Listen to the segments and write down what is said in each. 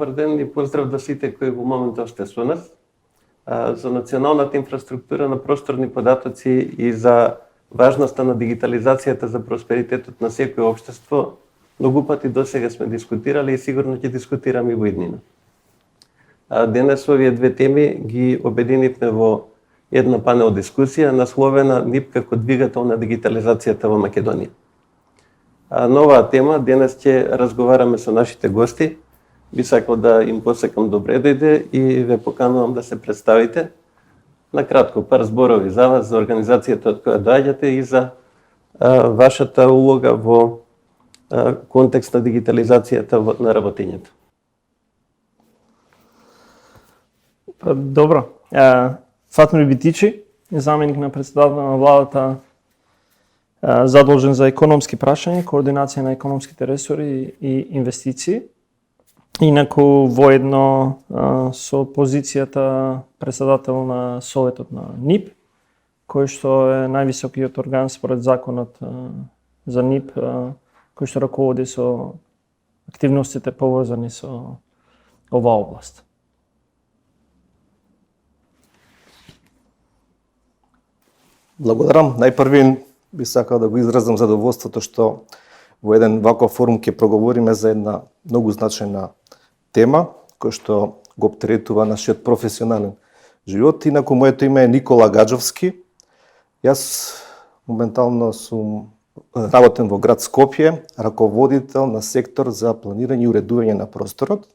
добар ден и поздрав до сите кои во моментот сте со нас. За националната инфраструктура на просторни податоци и за важноста на дигитализацијата за просперитетот на секој општество, многу пати досега сме дискутирали и сигурно ќе дискутираме и во иднина. Денес овие две теми ги обединивме во една панел дискусија насловена НИП како двигател на дигитализацијата во Македонија. На оваа тема денес ќе разговараме со нашите гости. Би сакал да им посакам добре дојде и ве поканувам да се представите. Накратко, пар зборови за вас, за организацијата од која доаѓате и за вашата улога во контекст на дигитализацијата на работењето. Добро. Фатмир Битичи, заменик на председател на владата, задолжен за економски прашања, координација на економските ресори и инвестиции. Инаку воедно со позицијата председател на Советот на НИП, кој што е највисокиот орган според законот за НИП, кој што раководи со активностите поврзани со оваа област. Благодарам. Најпрви би сакал да го изразам задоволството што во еден ваков форум ќе проговориме за една многу значајна тема, која што го оптеретува нашиот професионален живот. Инаку моето име е Никола Гаджовски. Јас моментално сум работен во град Скопје, раководител на сектор за планирање и уредување на просторот.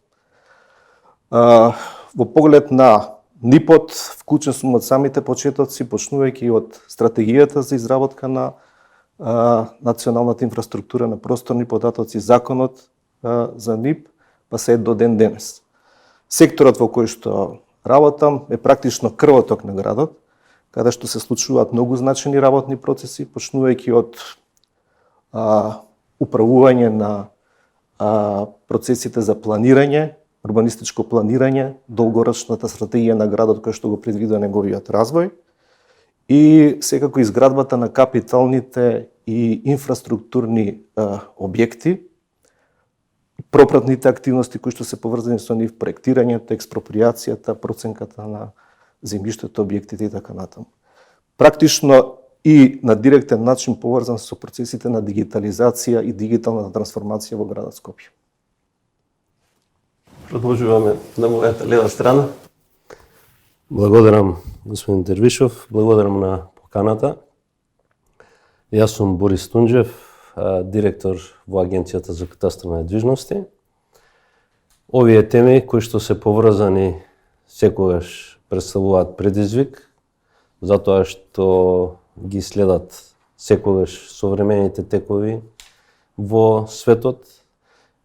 Во поглед на НИП-от, вклучен сум од самите почетоци, почнувајќи од стратегијата за изработка на националната инфраструктура на просторни податоци, законот за НИП, па се до ден денес. Секторот во кој што работам е практично крвоток на градот, каде што се случуваат многу значени работни процеси, почнувајќи од управување на процесите за планирање, урбанистичко планирање, долгорочната стратегија на градот која што го предвидува неговиот развој и секако изградбата на капиталните и инфраструктурни објекти, пропратните активности кои што се поврзани со нив, проектирањето, експроприацијата, проценката на земјиштето, објектите и така натаму. Практично и на директен начин поврзан со процесите на дигитализација и дигитална трансформација во градот Скопје. Продолжуваме на мојата лева страна. Благодарам, господин Дервишов, благодарам на поканата. Јас сум Борис Тунџев, директор во Агенцијата за катастар недвижности. Овие теми кои што се поврзани секогаш представуваат предизвик, затоа што ги следат секогаш современите текови во светот,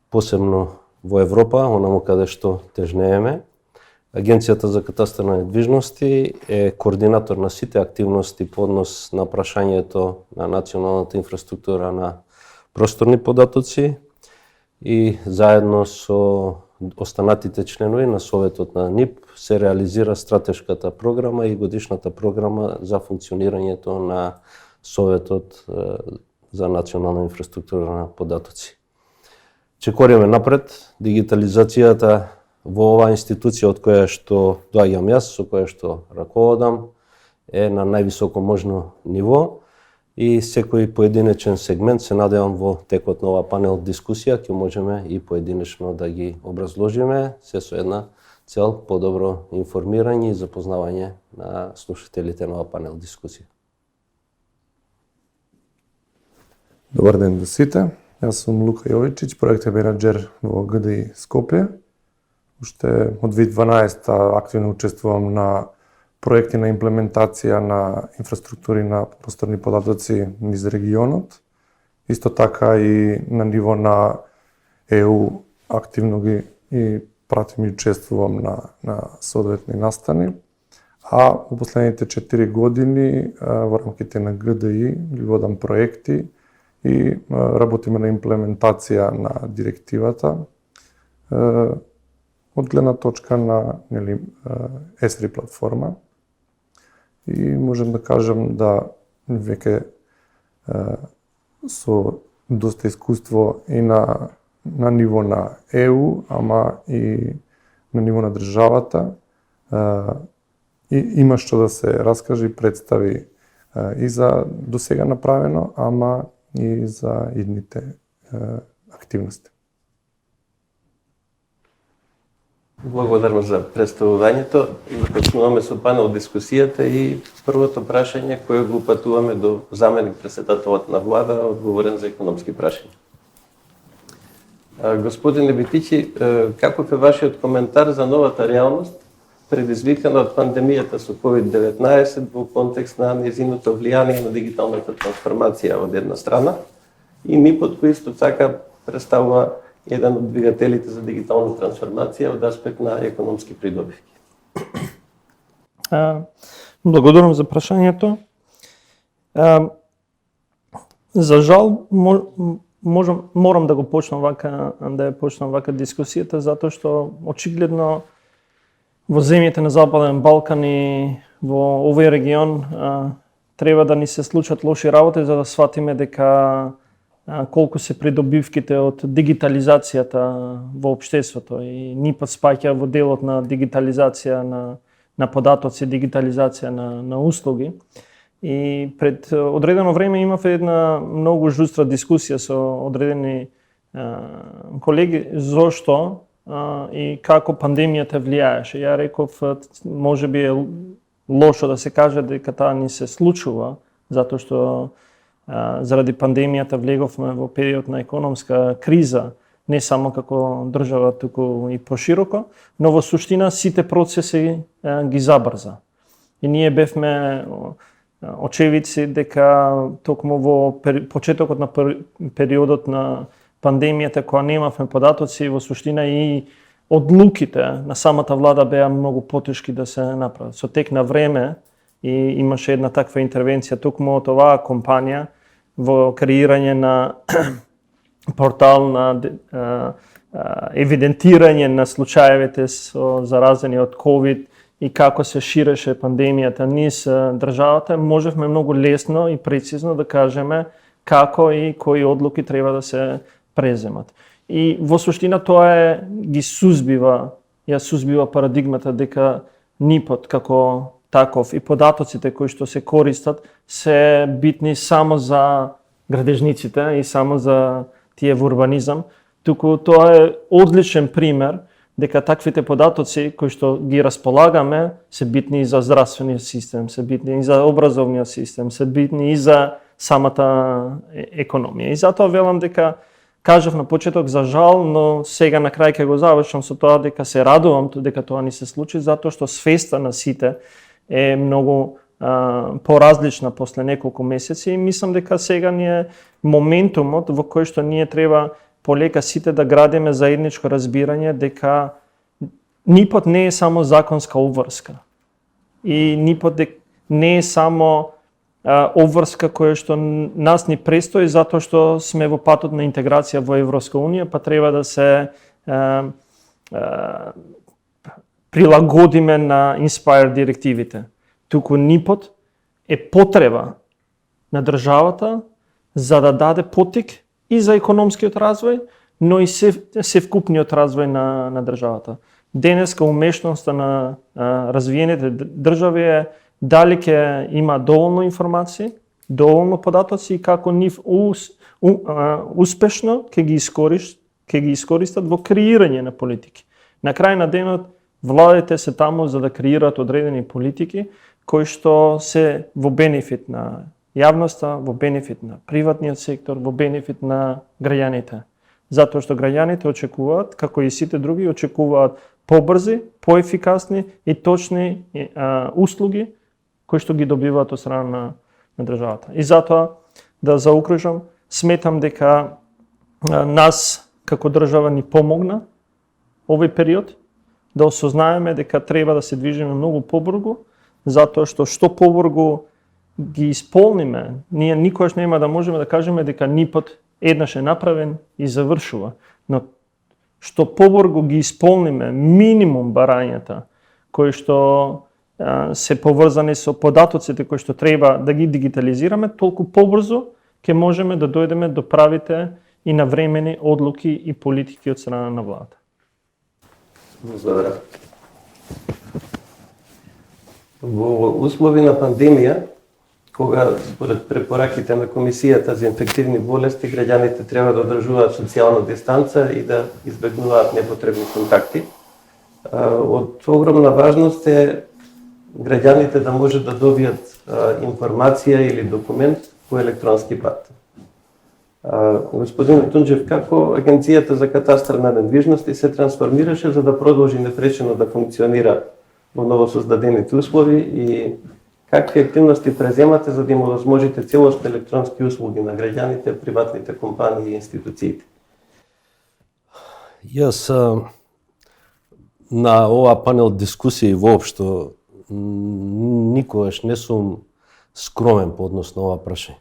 посебно во Европа, онаму каде што тежнееме. Агенцијата за катастар недвижности е координатор на сите активности по однос на прашањето на националната инфраструктура на просторни податоци и заедно со останатите членови на Советот на НИП се реализира стратешката програма и годишната програма за функционирањето на Советот за национална инфраструктура на податоци. Че кориме напред, дигитализацијата во оваа институција од која што доаѓам јас, со која што раководам, е на највисоко можно ниво и секој поединечен сегмент се надевам во текот на оваа панел дискусија ќе можеме и поединечно да ги образложиме, се со една цел подобро информирање и запознавање на слушателите на оваа панел дискусија. Добар ден до сите. Јас сум Лука Јовичич, проектен менаџер во ГДИ Скопје. Уште од 2012 активно учествувам на проекти на имплементација на инфраструктури на просторни податоци низ регионот. Исто така и на ниво на ЕУ активно ги и пратим и учествувам на соодветни настани. А во последните 4 години во рамките на ГДИ ги водам проекти и работиме на имплементација на директивата од гледна точка на ESRI платформа. И можем да кажем да веќе со доста искуство и на на ниво на ЕУ, ама и на ниво на државата. И има што да се раскаже и представи и за досега направено, ама и за идните активности. Благодарам за представувањето. Започнуваме со панел дискусијата и првото прашање кое го упатуваме до заменик претседателот на влада, одговорен за економски прашања. Господин Лебитичи, каков е вашиот коментар за новата реалност предизвикана од пандемијата со COVID-19 во контекст на нејзиното влијание на дигиталната трансформација од една страна и НИП-от кој исто така представува еден од двигателите за дигитална трансформација од аспект на економски придобивки? Благодарам за прашањето. За жал, морам да го почнам вака, да ја почнам вака дискусијата, затоа што очигледно во земјите на Западен Балкан и во овој регион треба да ни се случат лоши работи за да сватиме дека колку се придобивките од дигитализацијата во општеството и НИП спаќа во делот на дигитализација на податоци, дигитализација на услуги. И пред одредено време имав една многу жустра дискусија со одредени колеги зошто и како пандемијата влијаеше. Ја реков, може би е лошо да се каже дека таа ни се случува, затоа што заради пандемијата влеговме во период на економска криза, не само како држава, туку и пошироко, но во суштина сите процеси ги забрза. И ние бевме очевидци дека токму во почетокот на периодот на пандемијата, кога немавме податоци, во суштина и одлуките на самата влада беа многу потешки да се направат. Со тек на време и имаше една таква интервенција токму од оваа компанија во креирање на портал на евидентирање на случаевите со заразени од COVID и како се ширеше пандемијата низ државата, можевме многу лесно и прецизно да кажеме како и кои одлуки треба да се преземат. И во суштина тоа ги сузбива парадигмата дека НИП-от како таков и податоците кои што се користат се битни само за градежниците и само за тие во урбанизам, туку тоа е одличен пример дека таквите податоци кои што ги располагаме се битни и за здравствениот систем, се битни и за образовниот систем, се битни и за самата економија. И затоа велам дека кажав на почеток за жал, но сега на крај ќе го завршам со тоа дека се радувам дека тоа ни се случи, затоа што свеста на сите е многу поразлична после неколку месеци и мислам дека сега ни е моментумот во кој што ние треба полека сите да градиме заедничко разбирање дека НИП-от не е само законска обврска. И НИП-от не е само обврска која што нас ни престои затоа што сме во патот на интеграција во Европска унија, па треба да се прилагодиме на Inspire директивите. Туку НИП-от е потреба на државата за да даде поттик и за економскиот развој, но и севкупниот развој на државата. Денеска умешноста на развиените држави е дали ќе има доволно информации, доволно податоци и како нив успешно ќе ги искористат во креирање на политики. На крај на денот владите се таму за да креираат одредени политики кои што се во бенефит на јавноста, во бенефит на приватниот сектор, во бенефит на граѓаните. Затоа што граѓаните очекуваат, како и сите други, очекуваат побрзи, поефикасни и точни услуги кои што ги добиваат од страна на државата. И затоа, да заокружам, сметам дека нас како држава ни помогна овој период да осознаеме дека треба да се движиме многу побрзо, затоа што побрзо ги исполниме, ние никогаш нема да можеме да кажеме дека НИП-от еднаш е направен и завршува. Но што побрзо ги исполниме минимум барањата кои што се поврзани со податоците кои што треба да ги дигитализираме, толку побрзо ќе можеме да дојдеме до правите и навремени одлуки и политики од страна на владата. Благодарам. Во услови на пандемија, кога според препораките на Комисијата за инфективни болести, граѓаните треба да одржуваат социјална дистанца и да избегнуваат непотребни контакти, од огромна важност е граѓаните да може да добијат информација или документ по електронски пат. Господин Тунџев, како Агенцијата за катастар на недвижности се трансформираше за да продолжи непречено да функционира во новосоздадените услови и какви активности преземате за да им овозможите целосни електронски услуги на граѓаните, приватните компании и институциите? Јас на ова панел дискусија воопшто никогаш не сум скромен по однос на ова прашање.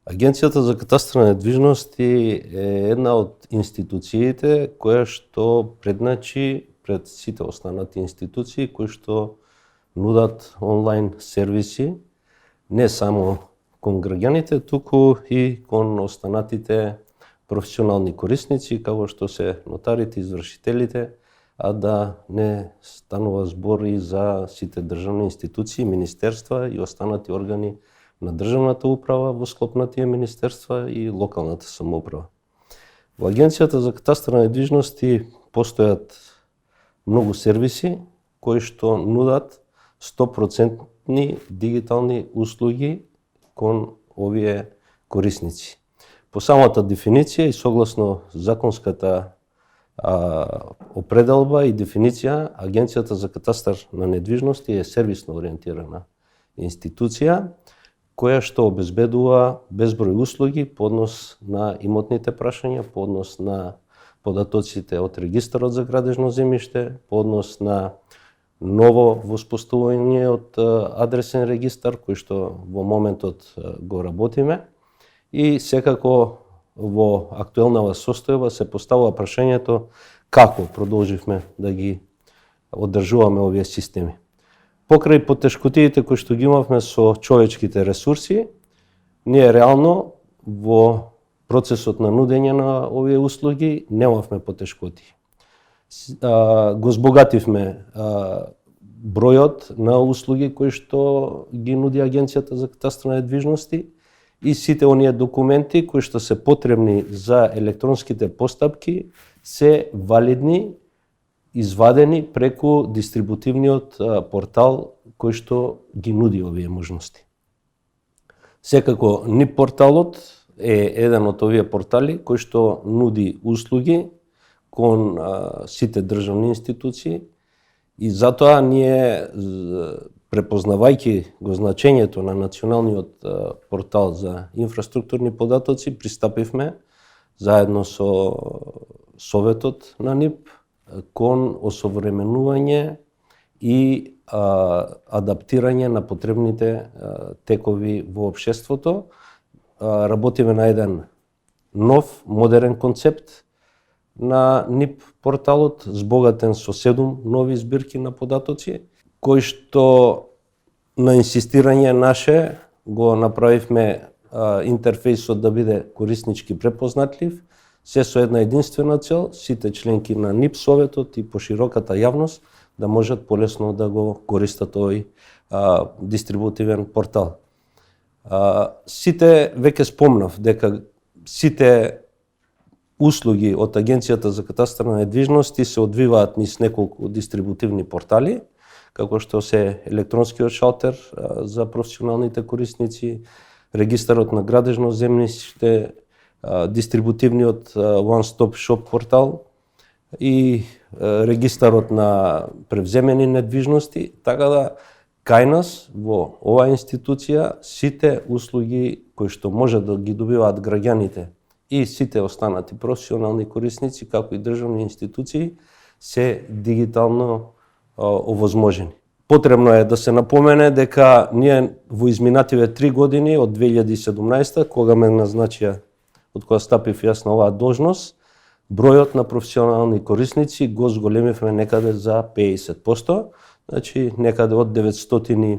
Агенцијата за катастар на недвижности е една од институциите која што предначи пред сите останати институции кои што нудат онлайн сервиси не само кон граѓаните, туку и кон останатите професионални корисници, како што се нотарите, извршителите, а да не станува збор и за сите државни институции, министерства и останати органи на државната управа во склоп на тие министерства и локалната самоуправа. Во Агенцијата за катастар на недвижности постојат многу сервиси кои што нудат 100% дигитални услуги кон овие корисници. По самата дефиниција и согласно законската определба и дефиниција, Агенцијата за катастар на недвижности е сервисно ориентирана институција која што обезбедува безброј услуги по однос на имотните прашања, по однос на податоците од регистарот за градежно земјиште, по однос на ново воспоставување од адресен регистар кој што во моментот го работиме и секако во актуелнава состојба се поставува прашањето како продолживме да ги одржуваме овие системи. Покрај потешкотиите кои што ги имавме со човечките ресурси, ние реално во процесот на нудење на овие услуги немавме потешкоти. Го збогативме бројот на услуги кои што ги нуди Агенцијата за катастар на недвижности и сите оние документи кои што се потребни за електронските постапки се валидни, извадени преку дистрибутивниот портал кој што ги нуди овие можности. Секако НИП порталот е еден од овие портали кој што нуди услуги кон сите државни институции и затоа ние, препознавајќи го значењето на националниот портал за инфраструктурни податоци, пристапивме заедно со Советот на НИП кон осовременување и адаптирање на потребните текови во општеството. Работиме на еден нов, модерен концепт на НИП порталот, збогатен со 7 нови збирки на податоци, кои што на инсистирање наше го направивме интерфејсот да биде кориснички препознатлив, се со една единствена цел, сите членки на НИП Советот и пошироката јавност да можат полесно да го користат овој дистрибутивен портал. Сите, веќе спомнав, дека сите услуги од Агенцијата за катастар на недвижности се одвиваат низ неколку дистрибутивни портали, како што се електронскиот шалтер за професионалните корисници, регистарот на градежно земјиште, дистрибутивниот One Stop Shop портал и регистарот на превземени недвижности, така да кај нас во оваа институција сите услуги кои што може да ги добиваат граѓаните и сите останати професионални корисници, како и државни институции, се дигитално овозможени. Потребно е да се напомене дека ние во изминативе 3 години од 2017, кога ме назначија, од кога стапив јас на оваа должност, бројот на професионални корисници го зголемивме некаде за 50%, значи некаде од 950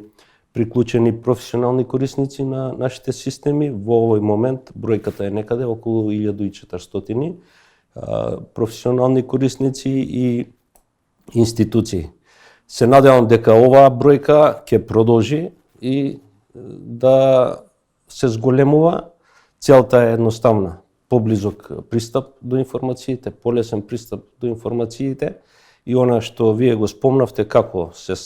приклучени професионални корисници на нашите системи. Во овој момент бројката е некаде околу 1400 професионални корисници и институции. Се надевам дека оваа бројка ќе продолжи и да се зголемува. Целта е едноставна: поблизок пристап до информациите, полесен пристап до информациите и она што вие го спомнавте како се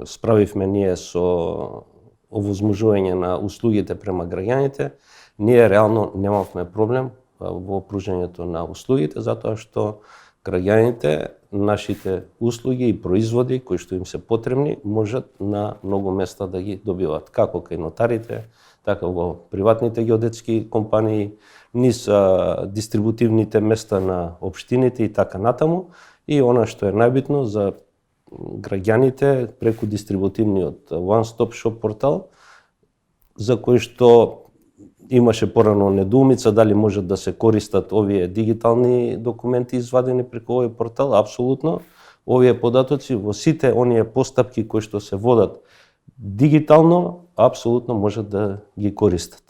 справивме ние со овозможување на услугите према граѓаните, ние реално немавме проблем во пружањето на услугите, затоа што граѓаните нашите услуги и производи кои што им се потребни можат на многу места да ги добиват, како кај нотарите, така во приватните геодетски компании, низ дистрибутивните места на општините и така натаму. И она што е најбитно за граѓаните преку дистрибутивниот One Stop Shop портал, за кој што имаше порано недоумица дали можат да се користат овие дигитални документи извадени преку овој портал. Апсолутно, овие податоци во сите оние постапки кои што се водат дигитално, апсолутно можат да ги користат.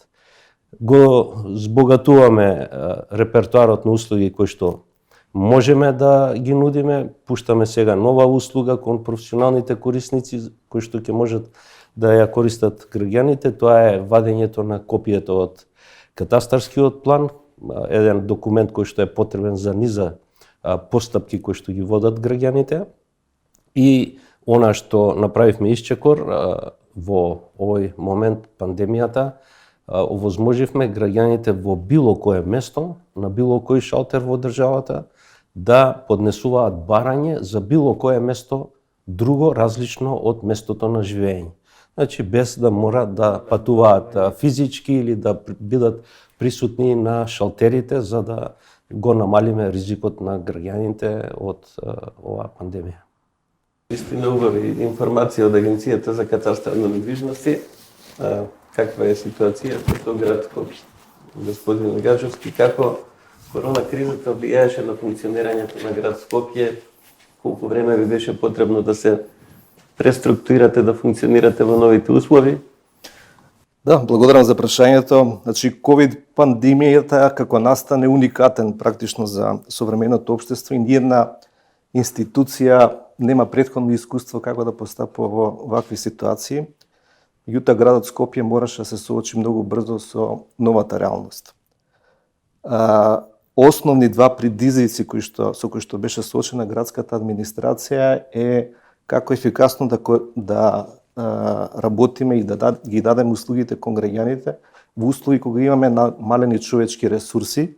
Го збогатуваме репертуарот на услуги кои што можеме да ги нудиме, пуштаме сега нова услуга кон професионалните корисници кои што ќе можат да ја користат граѓаните. Тоа е вадењето на копието од катастарскиот план, еден документ кој што е потребен за низа постапки кои што ги водат граѓаните. И она што направивме исчекор во овој момент пандемијата, овозможивме граѓаните во било кое место, на било кој шалтер во државата, да поднесуваат барање за било кое место друго различно од местото на живење. Значи, без да мора да патуваат физички или да бидат присутни на шалтерите за да го намалиме ризикот на граѓаните од оваа пандемија. Истина убави информација од Агенцијата за катастар на недвижности. Каква е ситуацијата со град Скопје? Господин Гаджовски, како корона кризата влијаеше на функционирањето на град Скопје? Колку време ви беше потребно да се преструктурирате, да функционирате во новите услови? Да, благодарам за прашањето. Значи, ковид пандемијата како настане уникатен практично за современото општество и ниедна институција нема претходно искуство како да постапува во вакви ситуации. Меѓутоа, градот Скопје мораше да се соочи многу брзо со новата реалност. Основни два предизвици со кои што беше соочена градската администрација е како ефикасно да работиме и да ги дадеме услугите кон граѓаните во услови кога имаме намалени човечки ресурси.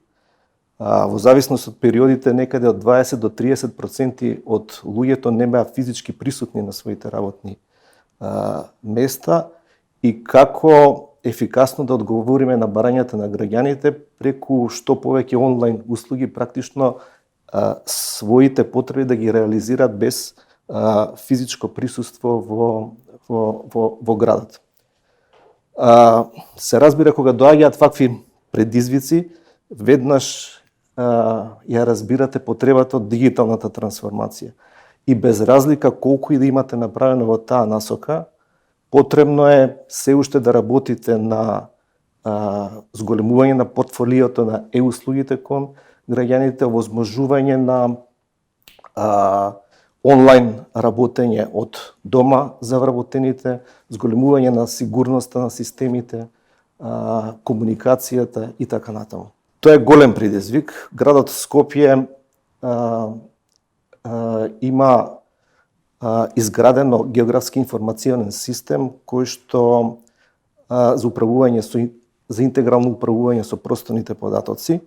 Во зависност од периодите, некаде од 20 до 30% од луѓето не беа физички присутни на своите работни места и како ефикасно да одговориме на барањата на граѓаните преку што повеќе онлайн услуги, практично своите потреби да ги реализираат без физичко присуство во градот. Се разбира, кога доаѓаат вакви предизвици, веднаш ја разбирате потребата од дигиталната трансформација. И без разлика колку и да имате направено во таа насока, потребно е се уште да работите на зголемување на портфолиото на услугите кон граѓаните, овозможување на онлайн работење од дома за вработените, зголемување на сигурноста на системите, комуникацијата и така натаму. Тоа е голем предизвик. Градот Скопје има изградено географски информационен систем кој што за интегрално управување со просторните податоци,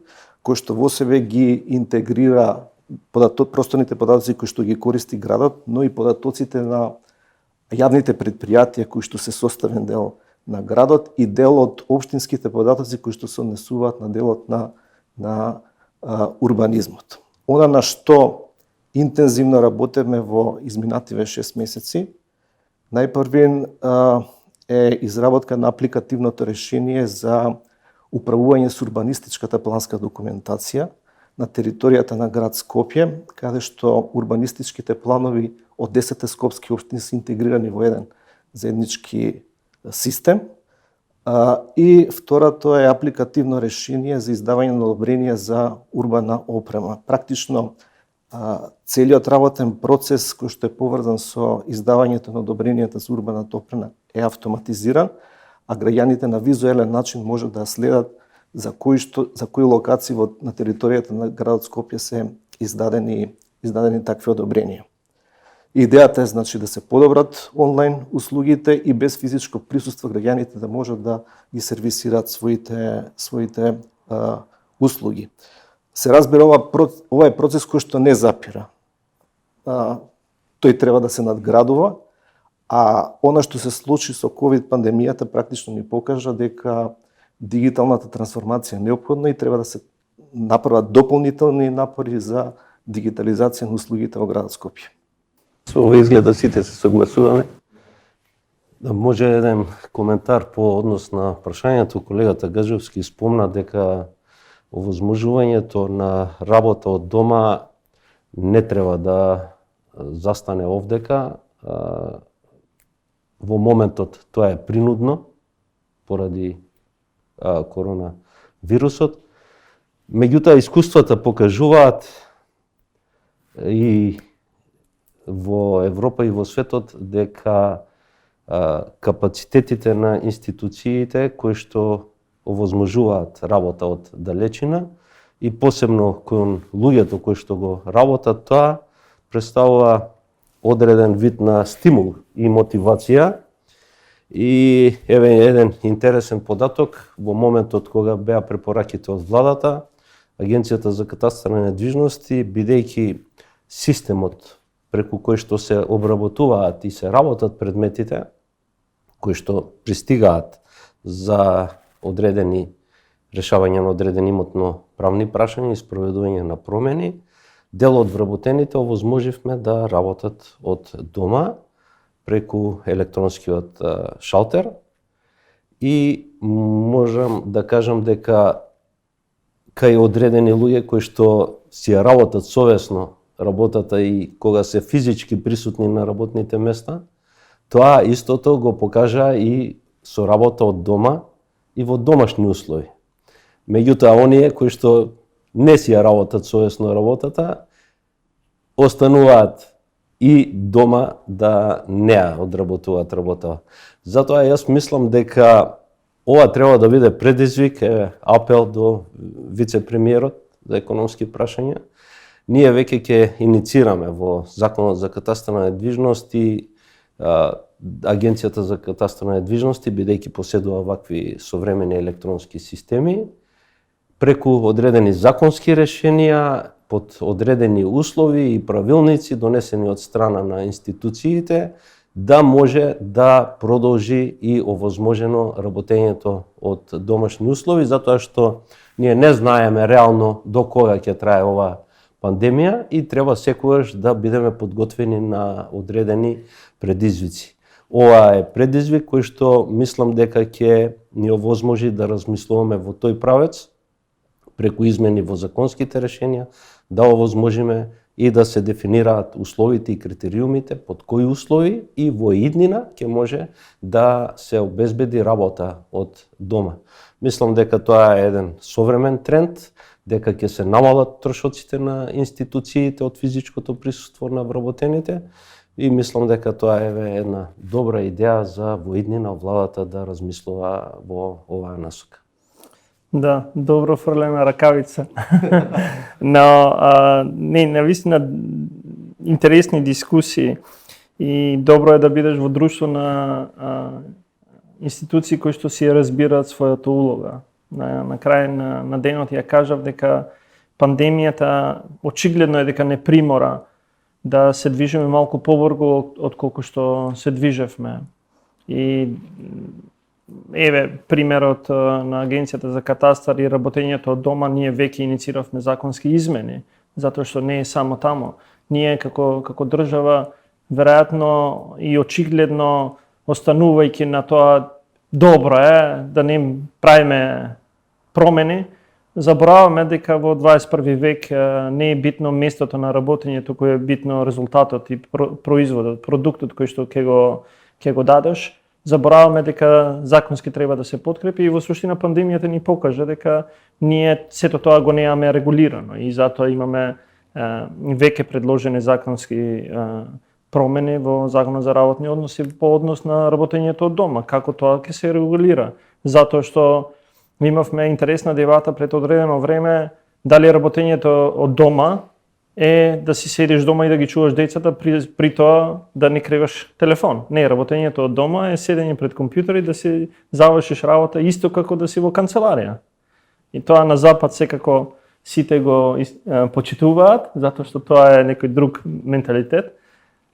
кој што во себе ги интегрира просторните податоци кои што ги користи градот, но и податоците на јавните предпријатија кои што се составен дел на градот и дел од општинските податоци кои што се однесуваат на делот на урбанизмот. Она на што интензивно работеме во изминативе 6 месеци, најпрвен е изработка на апликативното решение за управување со урбанистичката планска документација на територијата на град Скопје, каде што урбанистичките планови од 10 скопски општини се интегрирани во еден заеднички систем. И второто е апликативно решение за издавање на одобрение за урбана опрема. Практично целиот работен процес кој што е поврзан со издавањето на одобренијата за урбаната опрема е автоматизиран, а граѓаните на визуелен начин може да следат за кои локации на територијата на градот Скопје се издадени такви одобренија. Идејата е значи да се подобрат онлайн услугите и без физичко присуство граѓаните да можат да ги сервисираат своите услуги. Се разбира, ова е процес кој што не запира. Тој треба да се надградува, а она што се случи со ковид пандемијата практично ни покажа дека дигиталната трансформација е неопходна и треба да се направат дополнителни напори за дигитализација на услугите во градот Скопје. Со ова изгледа сите се согласуваме. Да, може еден коментар по однос на прашањето. Колегата Гажевски спомна дека овозможувањето на работа од дома не треба да застане овдека. Во моментот тоа е принудно поради коронавирусот. Меѓутоа искуствата покажуваат и во Европа и во светот дека капацитетите на институциите кои што овозможуваат работа од далечина и посебно кон луѓето кои што го работат тоа представува одреден вид на стимул и мотивација. И еве еден интересен податок, во моментот кога беа препораките од владата, Агенцијата за катастар на недвижности, бидејќи системот преку кој што се обработуваат и се работат предметите, кои што пристигаат за одредени решавање на одредени имотно правни прашања и спроведување на промени, дел од вработените овозможивме да работат од дома преку електронскиот шалтер и можам да кажам дека кај одредени луѓе кои што си ја работат совесно работата и кога се физички присутни на работните места, тоа истото го покажа и со работа од дома и во домашни услови. Меѓутоа, оние кои што не си ја работат совесно работата, остануваат и дома да не ја одработуваат работа. Затоа јас мислам дека ова треба да биде предизвик, апел до вице-премиерот за економски прашања. Ние веќе ќе иницираме во Законот за катастар на недвижности, Агенцијата за катастар на недвижности, бидејќи поседува вакви современи електронски системи, преку одредени законски решенија, под одредени услови и правилници донесени од страна на институциите, да може да продолжи и овозможено работењето од домашни услови, затоа што ние не знаеме реално до кога ќе трае ова пандемија и треба секогаш да бидеме подготвени на одредени предизвици. Ова е предизвик кој што мислам дека ќе ни овозможи да размислуваме во тој правец, преку измени во законските решенија, да овозможиме и да се дефинираат условите и критериумите, под кои услови и во иднина ќе може да се обезбеди работа од дома. Мислам дека тоа е еден современ тренд, дека ќе се намалат трошоците на институциите од физичкото присуство на вработените и мислам дека тоа е една добра идеја за во иднина владата да размислува во оваа насока. Да, добро фрлена ракавица. Но не, навистина интересни дискусии и добро е да бидеш во друштво на институции кои што си ја разбираат својата улога. На крај на денот ја кажав дека пандемијата очигледно е дека не примора да се движиме малку побрзо од колку што се движевме. И еве примерот на Агенцијата за катастар и работењето од дома, ние веќе иницииравме законски измени, затоа што не е само тамо. Ние како држава веројатно и очигледно останувајќи на тоа добро е да не правиме промени, забораваме дека во 21 век не е битно местото на работењето, кој е битно резултатот и производот, продуктот кој што ќе го ќе го дадеш, забораваме дека законски треба да се подкрепи и во суштина пандемијата ни покажа дека ние сето тоа го немаме регулирано и затоа имаме веќе предложени законски промени во Законот за работни односи по однос на работењето од дома, како тоа ќе се регулира, затоа што имавме интересна дебата пред одредено време дали работењето од дома е да си седиш дома и да ги чуваш децата при тоа да не креваш телефон. Не, работењето од дома е седење пред компјутер и да си завршиш работа исто како да си во канцеларија. И тоа на запад секако сите го почитуваат, затоа што тоа е некој друг менталитет.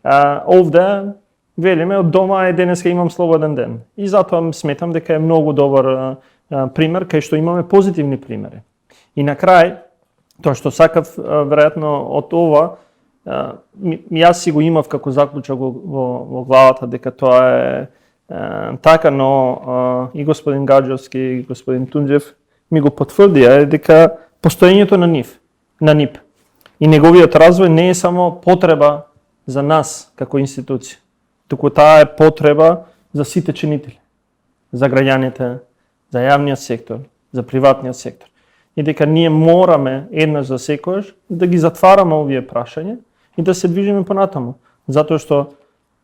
Овде велиме од дома е денеска имам слободен ден. И затоа сметам дека е многу добар пример кај што имаме позитивни примери. И на крај, тоа што сакав веројатно од ова, јас си го имав како заклучок во главата дека тоа е така, но и господин Гаджовски и господин Тунџев ми го потврдија дека постоењето на НИП и неговиот развој не е само потреба за нас како институција, туку таа е потреба за сите чинители, за граѓаните, за јавниот сектор, за приватниот сектор. И дека ние мораме еднаш за секојаш да ги затвараме овие прашања и да се движиме понатаму, затоа што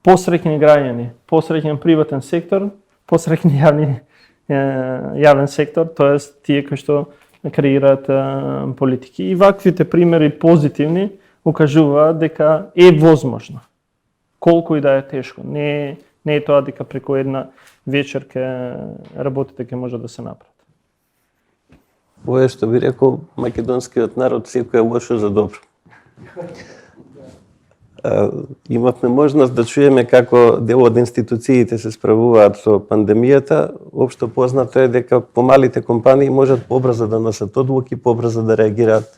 посреќни граѓани, посреќен приватен сектор, посреќни јавен сектор, тоест тие кои што креираат политики. И ваквите примери позитивни укажуваат дека е возможно. Колку и да е тешко. Не е тоа дека преку една вечер работите ќе може да се направат. Ова е што би рекол македонскиот народ, секој е лошо за добро. Имавме можност да чуеме како дел од институциите се справуваат со пандемијата. Општо познато е дека помалите компании можат побрзо да носат одлуки, побрзо да реагираат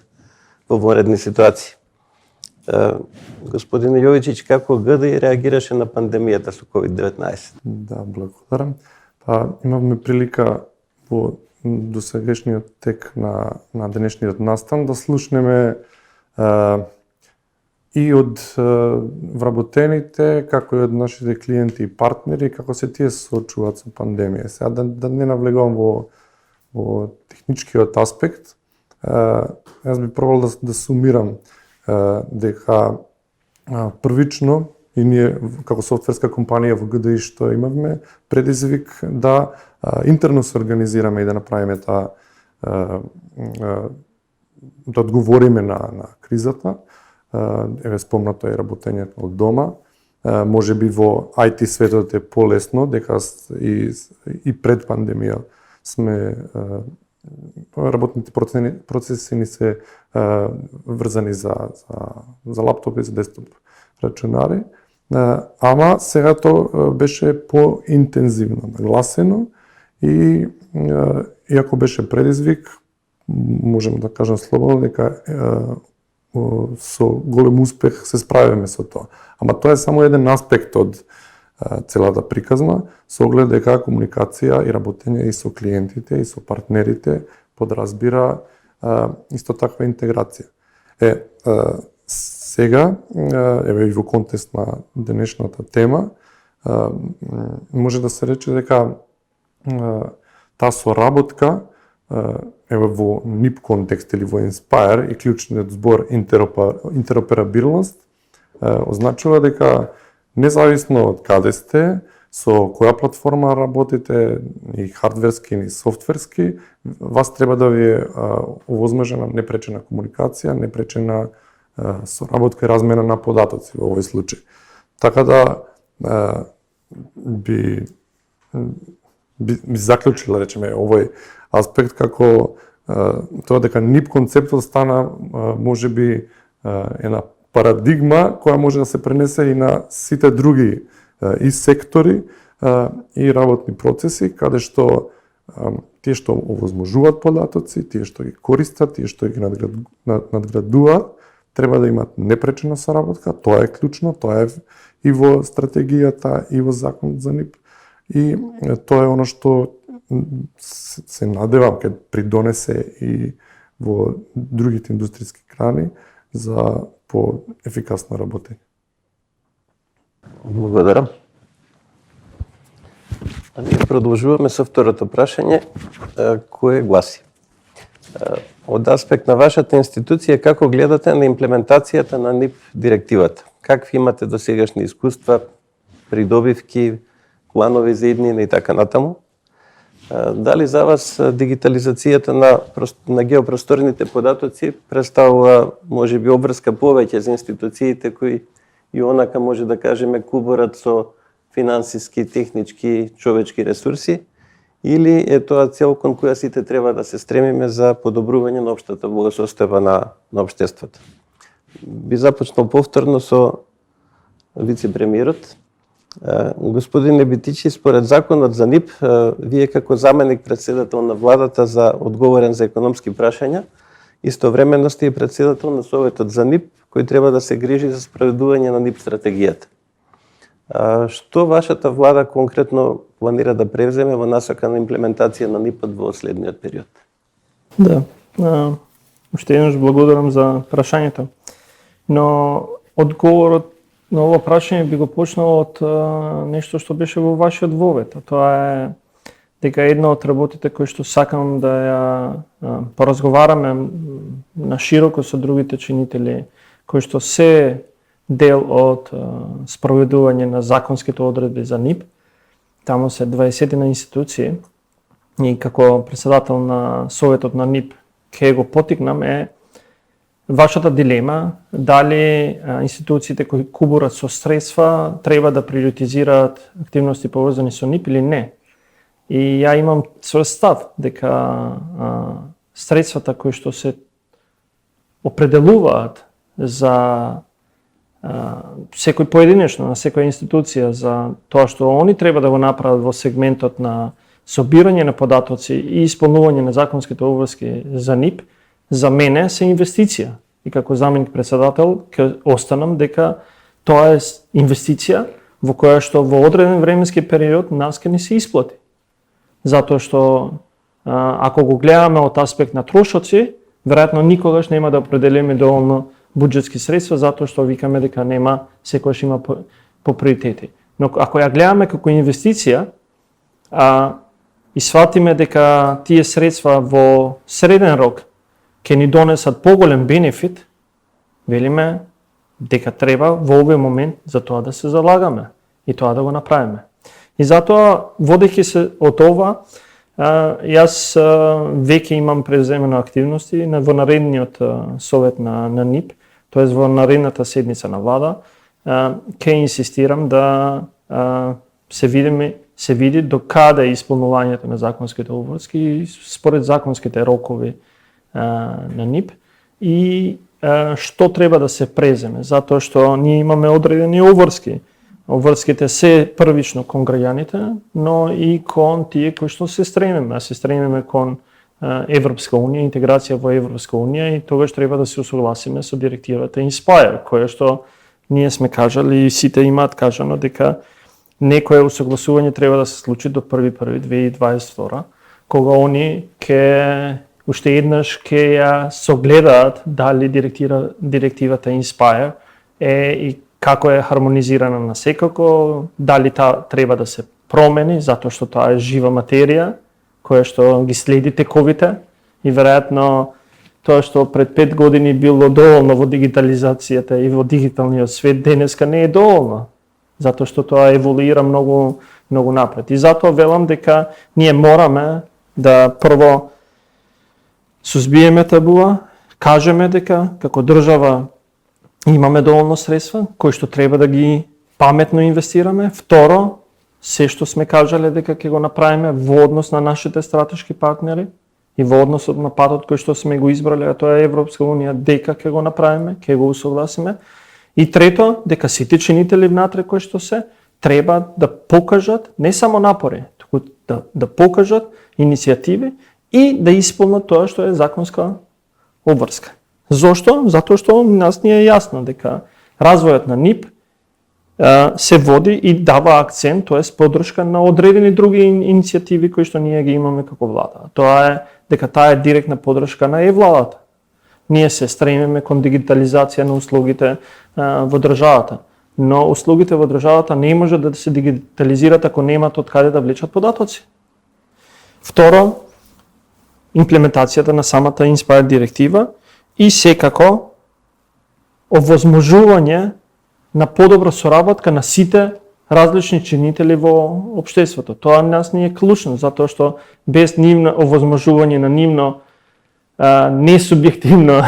во вонредни ситуации. Господин Јовичич, како ГДИ реагираше на пандемијата со COVID-19? Да, благодарам. Имавме прилика во досегашниот тек на денешниот настан да слушнеме и од вработените, како и од нашите клиенти и партнери, како се тие соочуваат со пандемија. Сега да не навлегувам во техничкиот аспект, јас би пробал да сумирам дека првично и ние како софтверска компанија во ГДИ што имавме предизвик да интерно се организираме и да направиме да одговориме на кризата. Еве спомнато е работењето од дома. Може би во IT светот е полесно, дека и пред пандемија сме работните процеси ни се врзани за лаптопи, за десктоп рачунари, ама сега тоа беше поинтензивно нагласено и иако беше предизвик, можем да кажам слободно дека со голем успех се справиме со тоа. Ама тоа е само еден аспект од целата приказна, со оглед дека комуникација и работење и со клиентите и со партнерите подразбира исто таква интеграција. Сега, еве и во контекст на денешната тема, може да се рече дека таа соработка еве во НИП контекст или во Inspire и клучниот збор интероперабилност означува дека независно од каде сте, со која платформа работите, и хардверски и софтверски, вас треба да ви е овозможена непречена комуникација, непречена соработка и размена на податоци во овој случај. Така да би заклучила, речеме, овој аспект како тоа дека НИП концептот стана можеби една парадигма која може да се пренесе и на сите други и сектори и работни процеси, каде што тие што овозможуваат податоци, тие што ги користат, тие што ги надградуваат, треба да имаат непречена соработка. Тоа е клучно, тоа е и во стратегијата, и во законот за НИП. И тоа е оно што се надевам ќе придонесе и во другите индустријски грани за по-ефикасно работење. Благодарам. Ние продолжуваме со второто прашање, кое гласи: од аспект на вашата институција, како гледате на имплементацијата на НИП директивата? Какви имате досегашни искуства, придобивки, планови за иднина и така натаму? Дали за вас дигитализацијата на геопросторните податоци представува можеби обврска повеќе за институциите кои и онака може да кажеме куборат со финансиски, технички, човечки ресурси, или е тоа цел кон која сите треба да се стремиме за подобрување на општата благосостојба на општеството? Би започнал повторно со вице-премиерот. Господин Лебитичи, според законот за НИП, вие како заменик председател на владата за одговорен за економски прашања, истовремено сте и председател на Советот за НИП, кој треба да се грижи за спроведување на НИП стратегијата. Што вашата влада конкретно планира да превземе во насока на имплементација на НИП-от во следниот период? Да, уште еднаш благодарам за прашањето. Но одговорот на ова прашање би го почнал од нешто што беше во вашиот вовет, а тоа е дека една од работите кои што сакам да ја поразговараме на широко со другите чинители, кои што се дел од спроведување на законските одредби за НИП. Таму се 20 на институции и како председател на Советот на НИП ќе го потикнам е вашата дилема дали институциите кои кубурат со средства треба да приоритизираат активности поврзани со НИП или не. И ја имам свој став дека средствата кои што се определуваат за секој поединечно на секоја институција за тоа што они треба да го направат во сегментот на собирање на податоци и исполнување на законските обврски за НИП, за мене се инвестиција. И како заменик председател ќе останам дека тоа е инвестиција во која што во одреден временски период нас ќе не се исплати. Затоа што ако го гледаме од аспект на трошоци, веројатно никогаш нема да определиме доволно буџетски средства, затоа што викаме дека нема, секогаш има по приоритети. Но ако ја гледаме како инвестиција, и сватиме дека тие средства во среден рок ќе ни донесат поголем бенефит, велиме дека треба во овој момент за тоа да се залагаме и тоа да го направиме. И затоа, водејќи се од ова, јас веќе имам преземено активности во наредниот совет на НИП, тоест во наредната седница на влада, ќе инсистирам да се види до каде е исполнувањето на законските обврски според законските рокови на НИП и што треба да се преземе, затоа што ние имаме одредени обврски. Обврските се првично кон граѓаните, но и кон тие кои што се стремиме. Се стремиме кон Европска унија, интеграција во Европска унија и тогаш треба да се усогласиме со директивата Inspire, која што ние сме кажали и сите имаат кажано дека некое усогласување треба да се случи до 1.1.2022, кога они ќе уште еднаш ќе ја согледаат дали директивата Inspire е и како е хармонизирана на секако, дали таа треба да се промени, затоа што тоа е жива материја, која што ги следи тековите и веројатно тоа што пред 5 години било доволно во дигитализацијата и во дигиталниот свет, денеска не е доволно, затоа што тоа еволуира многу напред. И затоа велам дека ние мораме да прво сузбиеме табуа, кажеме дека како држава имаме доволно средства кои што треба да ги паметно инвестираме. Второ, се што сме кажале дека ќе го направиме во однос на нашите стратешки партнери и во однос на патот кој што сме го избрале, а тоа е Европска унија, дека ќе го направиме, ќе го усогласиме. И трето, дека сите чинители внатре кои што се треба да покажат не само напори, туку да покажат иницијативи и да исполнат тоа што е законска обврска. Зошто? Затоа што нас ни е јасно дека развојот на НИП се води и дава акцент, тоест поддршка на одредени други иницијативи кои што ние ги имаме како влада. Тоа е дека таа е директна поддршка на владата. Ние се стремиме кон дигитализација на услугите во државата. но услугите во државата не може да се дигитализираат ако немаат од каде да влечат податоци. Второ, имплементацијата на самата Inspire директива и секако овозможување на подобра соработка на сите различни чинители во општеството. Тоа нас ни е клучно, затоа што без нивно овозможување на нивно несубјективно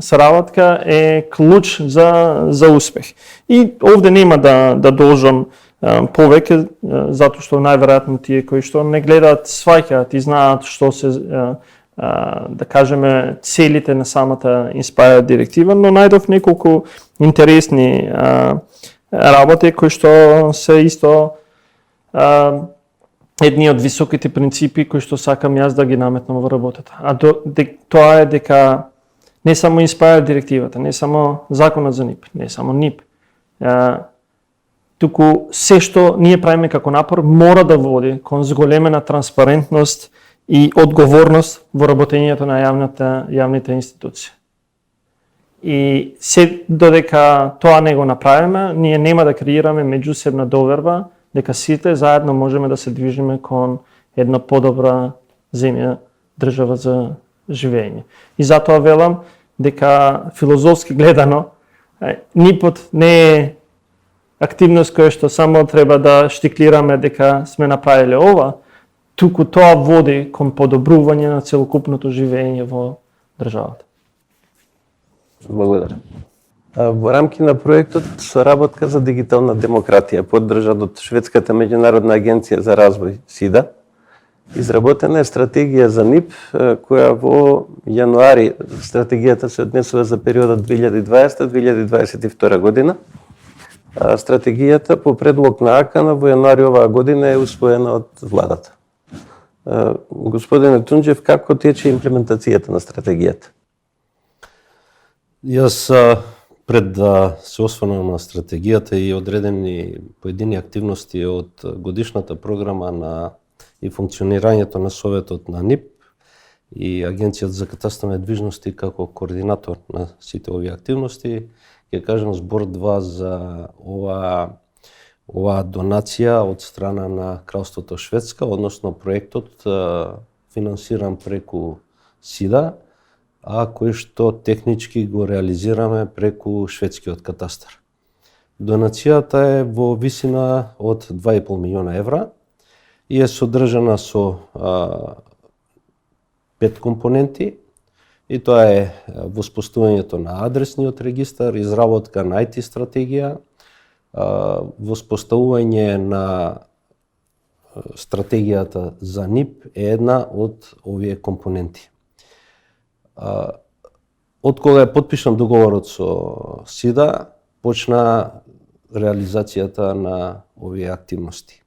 соработка е клуч за успех. И овде нема да должам повеќе, затоа што најверојатно тие кои што не гледаат, сваќаат и знаат што се да кажеме целите на самата Inspire директива, но најдов неколку интересни работи кои што се исто едни од високите принципи кои што сакам јас да ги наметнам во работата. Тоа е дека не само Inspire директивата, не само законот за НИП, не само НИП, туку се што ние правиме како напор мора да води кон зголемена транспарентност и одговорност во работењето на јавните институции. И се додека тоа не го направиме, ние нема да креираме меѓусебна доверба дека сите заедно можеме да се движиме кон една подобра земја, држава за живење. И затоа велам дека филозофски гледано НИП-от не е активност која што само треба да штиклираме дека сме направиле ова, туку тоа води кон подобрување на целокупното живење во државата. Благодарам. Во рамки на проектот соработка за дигитална демократија, поддржан од Шведската меѓународна агенција за развој СИДА, изработена е стратегија за НИП, која во јануари стратегијата се однесува за периодот 2020-2022 година. Стратегијата по предлог на АКАН во јануари оваа година е усвоена од владата. Господине Тунџев, како тече имплементацијата на стратегијата? Јас пред да се осврнам на стратегијата и одредени поедини активности од годишната програма и функционирањето на Советот на НИП и Агенцијата за катастар недвижности како координатор на сите овие активности, ќе кажам збор два за оваа донација од страна на Кралството Шведска, односно проектот финансиран преку СИДА, а кој што технички го реализираме преку шведскиот катастар. Донацијата е во висина од 2,5 милиона евра и е содржана со 5 компоненти, и тоа е воспоставувањето на адресниот регистар, изработка на IT стратегија, воспоставување на стратегијата за НИП е една од овие компоненти. Од кога е подпишан договорот со СИДА, почна реализацијата на овие активности.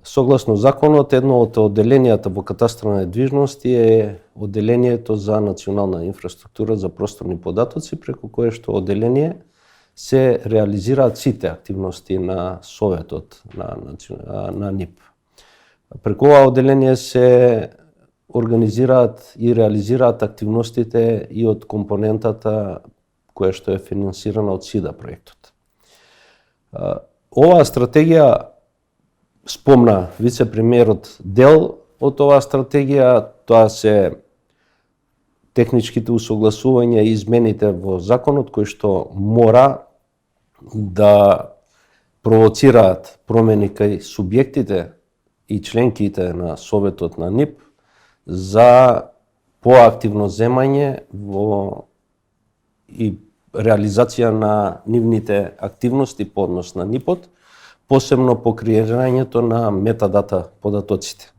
Согласно законот, едно од одделенијата во катастар недвижности е одделението за национална инфраструктура за просторни податоци, преку кое што одделение се реализираат сите активности на Советот на НИП. Преку ова одделение се организираат и реализираат активностите и од компонентата која што е финансирана од СИДА проектот. Оваа стратегија, спомна вице-премиерот, дел од оваа стратегија, тоа се техничките усогласувања и измените во законот кои што мора да провоцираат промени кај субјектите и членките на Советот на НИП за поактивно земање во и реализација на нивните активности по однос на НИП-от, посебно по креирањето на метадата податоците.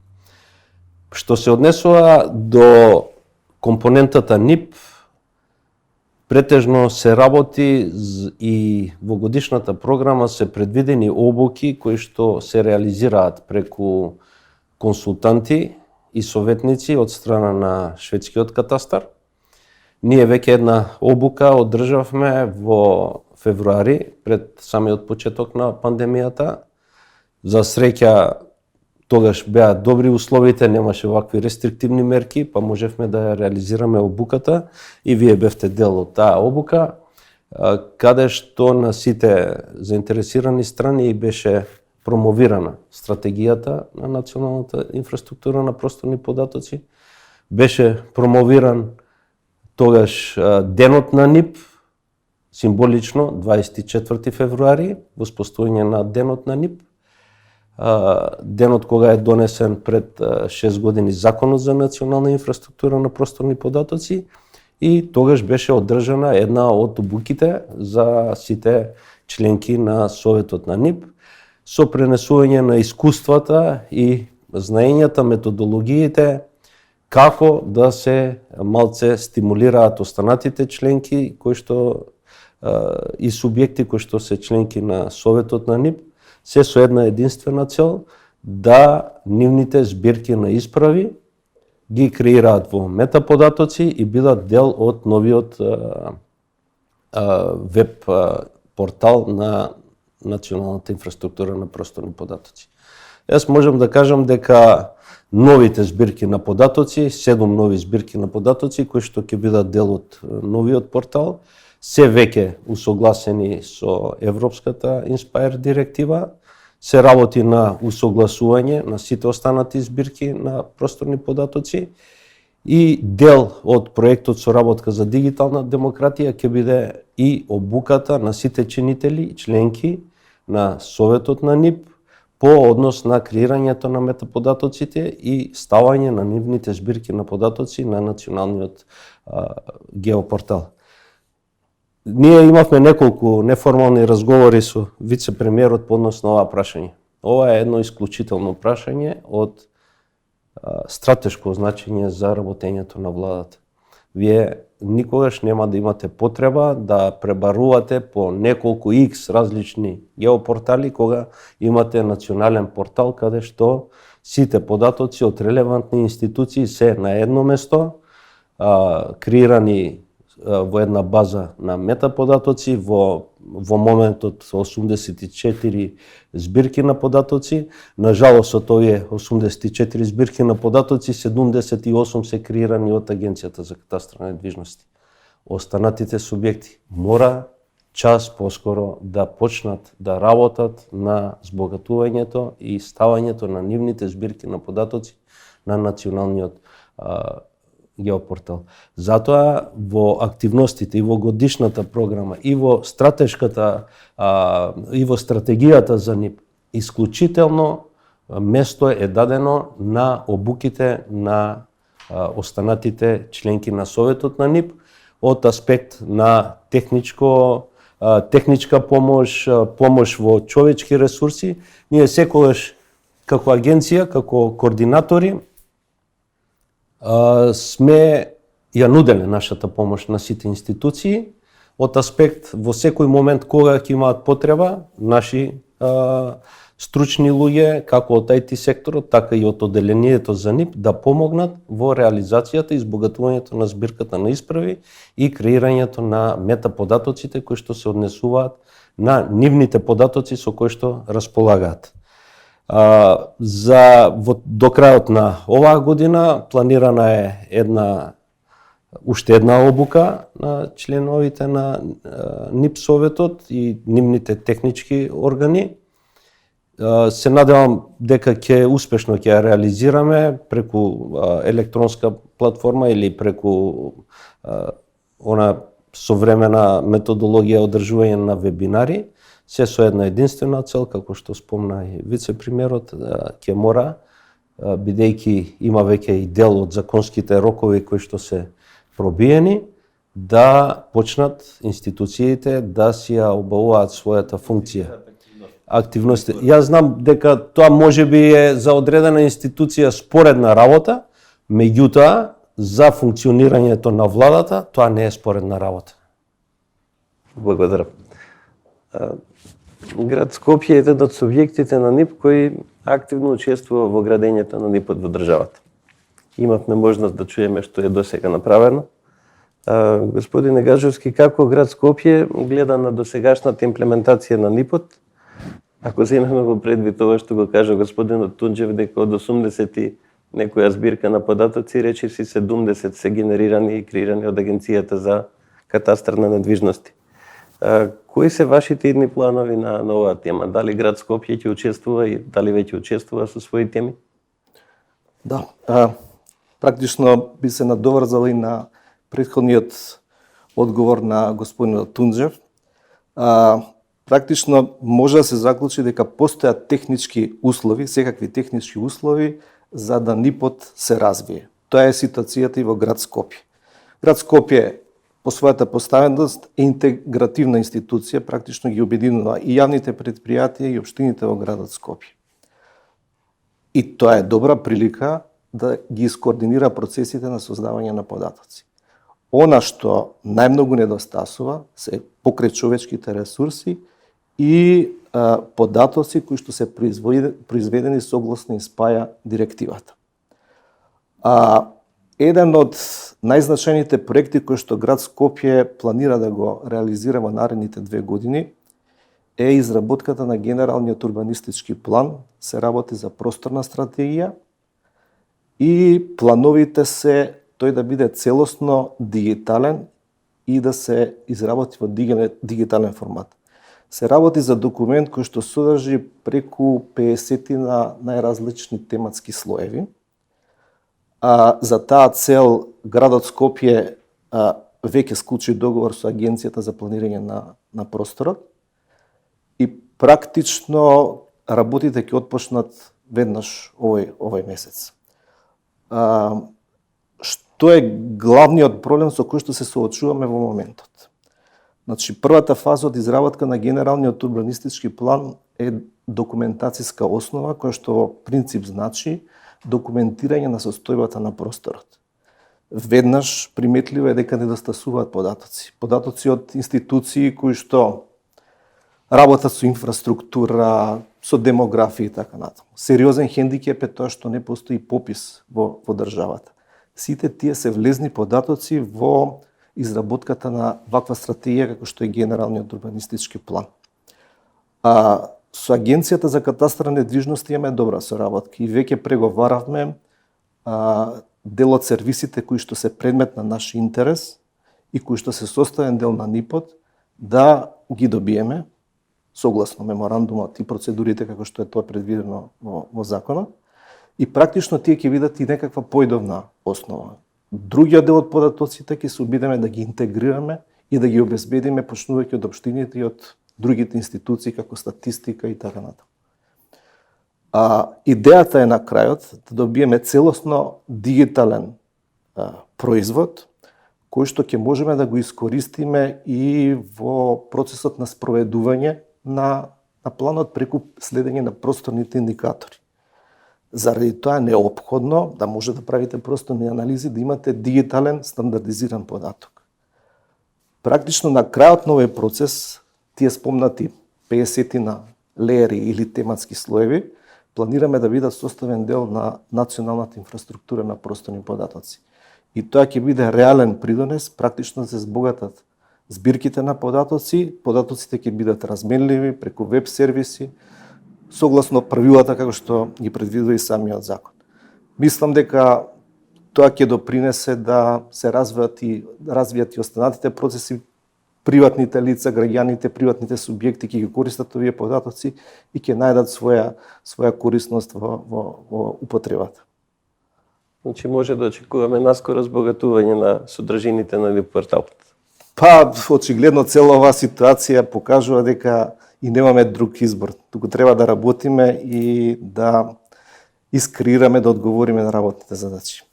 Што се однесува до компонентата НИП, претежно се работи и во годишната програма се предвидени обуки кои што се реализираат преку консултанти и советници од страна на шведскиот катастар. Ние веќе една обука одржавме во февруари, пред самиот почеток на пандемијата. За среќа, тогаш беа добри условите, немаше вакви рестриктивни мерки, па можевме да ја реализираме обуката и вие бевте дел од таа обука. каде што на сите заинтересирани страни беше промовирана стратегијата на националната инфраструктура на просторни податоци, беше промовиран тогаш денот на НИП, символично 24 февруари, воспоставување на денот на НИП, денот кога е донесен пред 6 години Законот за национална инфраструктура на просторни податоци и тогаш беше одржана една од обуките за сите членки на Советот на НИП со пренесување на искуствата и знаењата, методологиите, како да се малце стимулираат останатите членки кои што и субјекти кои што се членки на Советот на НИП, се со една единствена цел да нивните збирки на исправи ги креираат во метаподатоци и бидат дел од новиот веб портал на националната инфраструктура на просторни податоци. Јас можам да кажам дека новите збирки на податоци, 7 нови збирки на податоци кои што ќе бидат дел од новиот портал, се веќе усогласени со Европската Inspire директива, се работи на усогласување на сите останати збирки на просторни податоци и дел од проектот Соработка за дигитална демократија ќе биде и обуката на сите чинители и членки на Советот на НИП по однос на креирањето на метаподатоците и ставање на нивните збирки на податоци на националниот геопортал. Ние имавме неколку неформални разговори со вице-премиерот по однос на ова прашање. Ова е едно исклучително прашање од стратешко значење за работењето на владата. Вие никогаш нема да имате потреба да пребарувате по неколку X различни геопортали кога имате национален портал каде што сите податоци од релевантни институции се на едно место, креирани во една база на метаподатоци, во моментот 84 збирки на податоци. На жалост од овие 84 збирки на податоци, 78 се креирани од Агенцијата за катастар недвижности. Останатите субјекти мора час поскоро да почнат да работат на збогатувањето и ставањето на нивните збирки на податоци на националниот геопортал. Затоа во активностите и во годишната програма и во стратешката и во стратегијата за НИП исклучително место е дадено на обуките на останатите членки на Советот на НИП од аспект на техничка помош, помош во човечки ресурси. Ние секогаш како агенција, како координатори сме ја нуделе нашата помош на сите институции од аспект во секој момент кога ќе имаат потреба наши стручни луѓе како од IT секторот, така и од одделението за НИП да помогнат во реализацијата и избогатувањето на збирката на исправи и креирањето на метаподатоците кои што се однесуваат на нивните податоци со кои што располагаат. До крајот на оваа година планирана е уште една обука на членовите на НИП Советот и нивните технички органи. Се надевам дека ќе успешно ќе ја реализираме преку електронска платформа или преку она современа методологија одржување на вебинари, се со една единствена цел, како што спомна и вице-премиерот, ќе мора, бидејќи има веќе и дел од законските рокови кои што се пробиени, да почнат институциите да си ја обавуваат својата функција. Активности. Јас знам дека тоа можеби е за одредена институција споредна работа, меѓутоа за функционирањето на владата тоа не е споредна работа. Благодарам. Град Скопје е еден од субјектите на НИП кои активно учествува во градењето на НИП-от во државата. Имавме можност да чуеме што е досега направено. Господине Гажовски, како град Скопје гледа на досегашната имплементација на НИП-от? Ако земеме во предвид тоа што го кажа господинот Тунџев, дека од 80 и некоја збирка на податоци, речиси 70 се генерирани и креирани од Агенцијата за катастар на недвижности. Кои се вашите идни планови на оваа тема? Дали град Скопје ќе учествува и дали веќе учествува со своји теми? Да, практично би се надоврзал и на претходниот одговор на господинот Тунџев. Практично може да се заклучи дека постојат технички услови, секакви технички услови за да НИП-от се развие. Тоа е ситуацијата и во град Скопје. Град Скопје по својата поставеност е интегративна институција, практично ги обединува и јавните предпријатија и општините во градот Скопје. И тоа е добра прилика да ги искоординира процесите на создавање на податоци. Она што најмногу недостасува се покрај човечките ресурси и податоци кои што се произведени согласно спаја директивата. Еден од најзначајните проекти кои што град Скопје планира да го реализира во наредните 2 години е изработката на генералниот урбанистички план, се работи за просторна стратегија и плановите се тој да биде целосно дигитален и да се изработи во дигитален формат. Се работи за документ кој што содржи преку 50 на најразлични тематски слоеви. За таа цел градот Скопје веќе склучи договор со Агенцијата за планирање на просторот и практично работите ќе отпочнат веднаш овој месец. Што е главниот проблем со кој што се соочуваме во моментот? Значи, првата фаза од изработка на генералниот урбанистички план е документацијска основа која што во принцип значи документирање на состојбата на просторот. Веднаш приметливо е дека недостасуваат податоци. Податоци од институции кои што работат со инфраструктура, со демографија и така натаму. Сериозен хендикеп е тоа што не постои попис во државата. Сите тие се влезни податоци во изработката на ваква стратегија како што е генералниот урбанистички план. Со Агенцијата за катастар на недвижности имаме добра соработка и веќе преговаравме дел од сервисите кои што се предмет на наш интерес и кои што се составен дел на НИП-от да ги добиеме согласно меморандумот и процедурите како што е тоа предвидено во законот. И практично тие ќе видат и некаква поидовна основа. Другиот дел од податоците ќе се обидеме да ги интегрираме и да ги обезбедиме почнувајќи од општините и од другите институции како статистика и така натаму. Идејата е на крајот да добиеме целосно дигитален производ кој што ќе можеме да го искористиме и во процесот на спроведување на планот преку следење на просторните индикатори. Заради тоа е неопходно да може да правите просторни анализи, да имате дигитален стандардизиран податок. Практично на крајот на овој процес тие спомнати 50 на леери или тематски слоеви планираме да бидат составен дел на националната инфраструктура на просторни податоци. И тоа ќе биде реален придонес, практично да се збогатат збирките на податоци, податоците ќе бидат разменливи преку веб сервиси, согласно правилата како што ги предвидува и самиот закон. Мислам дека тоа ќе допринесе да се развијат и останатите процеси, приватните лица, граѓаните, приватните субјекти ќе ги користат овие податоци и ќе најдат своја корисност во употребата. Значи може да очекуваме наскоро збогатување на содржините на веб порталот. Очигледно цела оваа ситуација покажува дека и немаме друг избор. Туку треба да работиме и да искреираме, да одговориме на работните задачи.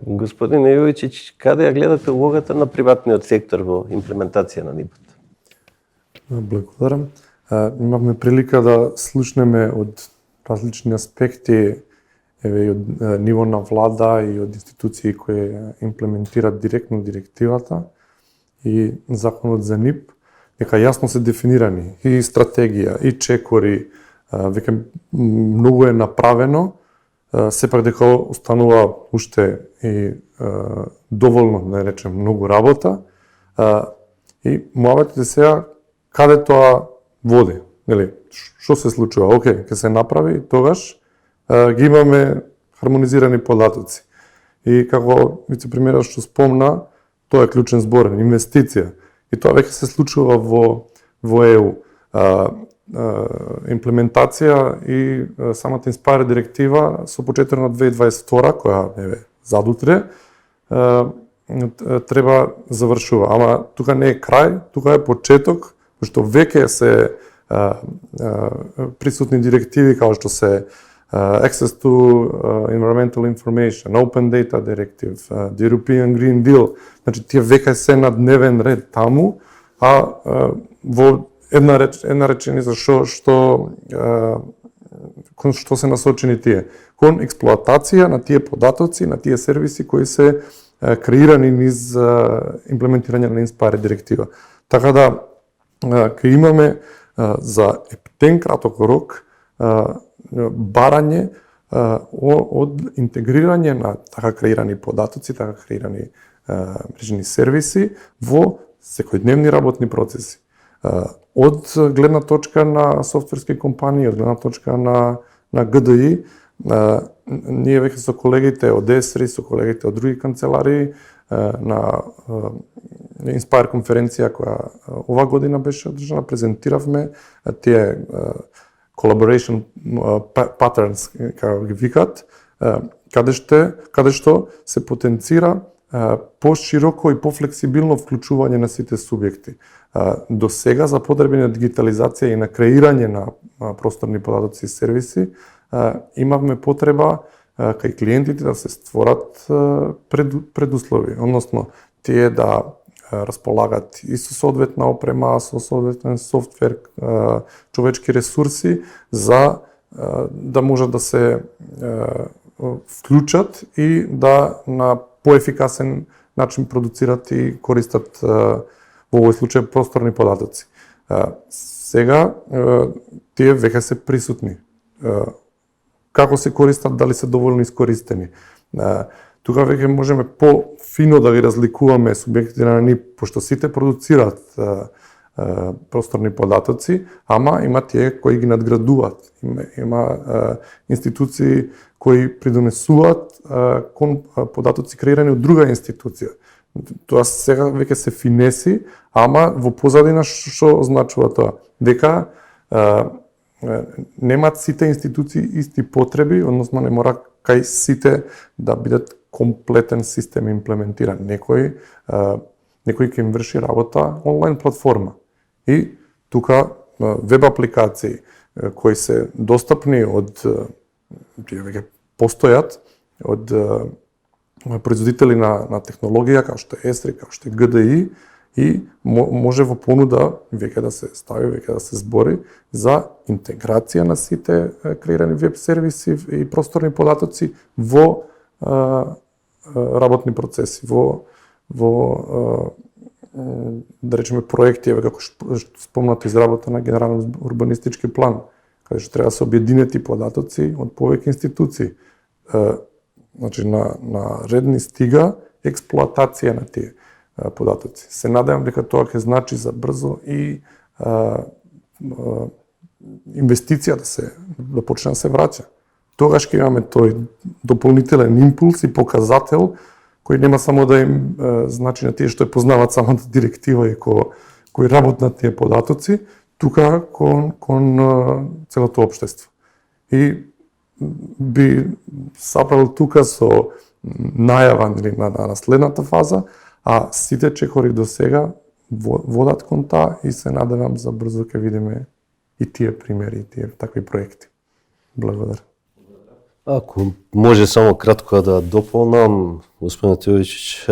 Господин Јовичич, каде ја гледате улогата на приватниот сектор во имплементација на НИП-от? Благодарам. Имавме прилика да слушнеме од различни аспекти, еве и од ниво на влада и од институции кои имплементираат директно директивата и законот за НИП, дека јасно се дефинирани и стратегија, и чекори, веќе многу е направено, сепак дека останува уште и доволно, да речем, многу работа. И муабетите сега каде тоа води, нели? Што се случува? Океј, ќе се направи, тогаш ги имаме хармонизирани податоци. И како вице-премиерот што спомна, тоа е клучен збор, инвестиција. И тоа веќе се случува во ЕУ. Имплементација и самата Inspire директива со почеток на 2022 која е задутре треба завршува. Ама тука не е крај, тука е почеток, што веќе се присутни директиви како што се Access to Environmental Information, Open Data Directive, the European Green Deal. Значи тие веќе се на дневен ред таму, а во една реченица што се насочени тие? Кон експлоатација на тие податоци, на тие сервиси кои се креирани низ имплементирање на Inspire директива. Така да ќе имаме за ептен краток рок барање од интегрирање на така креирани податоци, така креирани мрежни сервиси во секојдневни работни процеси. Од гледна точка на софтверски компании, од гледна точка на ГДИ, ние веќе со колегите од ЕСРИ, со колегите од други канцеларии на Inspire конференција која ова година беше одржана, презентиравме тие collaboration patterns, како ги викат, каде што се потенцира пошироко и пофлексибилно вклучување на сите субјекти. До сега за потреби на дигитализација и на креирање на просторни податоци и сервиси имавме потреба кај клиентите да се створат предуслови, односно тие да располагат и со соодветна опрема, со соодветен софтвер, човечки ресурси за да можат да се вклучат и да на поефикасен начин продуцират и користат во овој случај просторни податоци. Сега тие веќе се присутни. Како се користат, дали се доволно искористени. Тука веќе можеме по-фино да ги разликуваме субјектите на НИП, пошто сите продуцираат просторни податоци, ама има тие кои ги надградуваат. Има институции кои придонесуваат кон податоци креирани од друга институција. Тоа сега веќе се финеси, ама во позадина што означува тоа? Дека немаат сите институции исти потреби, односно не мора кај сите да бидат комплетен систем имплементиран. Некој ќе им врши работа онлайн платформа. И тука веб апликации кои се достапни од тие веќе постојат од производители на технологија како што е ЕСРИ, како што е ГДИ, и може во понуда веќе да се стави, веќе да се збори за интеграција на сите креирани веб сервиси и просторни податоци во работни процеси, во да речеме проекти, како што спомнато изработа на генерален урбанистички план, каде што треба да се објединети податоци од повеќе институции. Значи на ред ни стига експлоатација на тие податоци. Се надевам дека тоа ќе значи за брзо и инвестиција да почне да се враќа. Тогаш ќе имаме тој дополнителен импулс и показател кој нема само да им значи на тие што ја познаваат самата директива и кои работат на тие податоци, тука кон целото општество. И би сапрал тука со најава на следната фаза, а сите чекори до сега водат кон таа и се надевам за брзо ќе видиме и тие примери, и тие такви проекти. Благодарам. Ако може само кратко да дополнам, господин Теодичич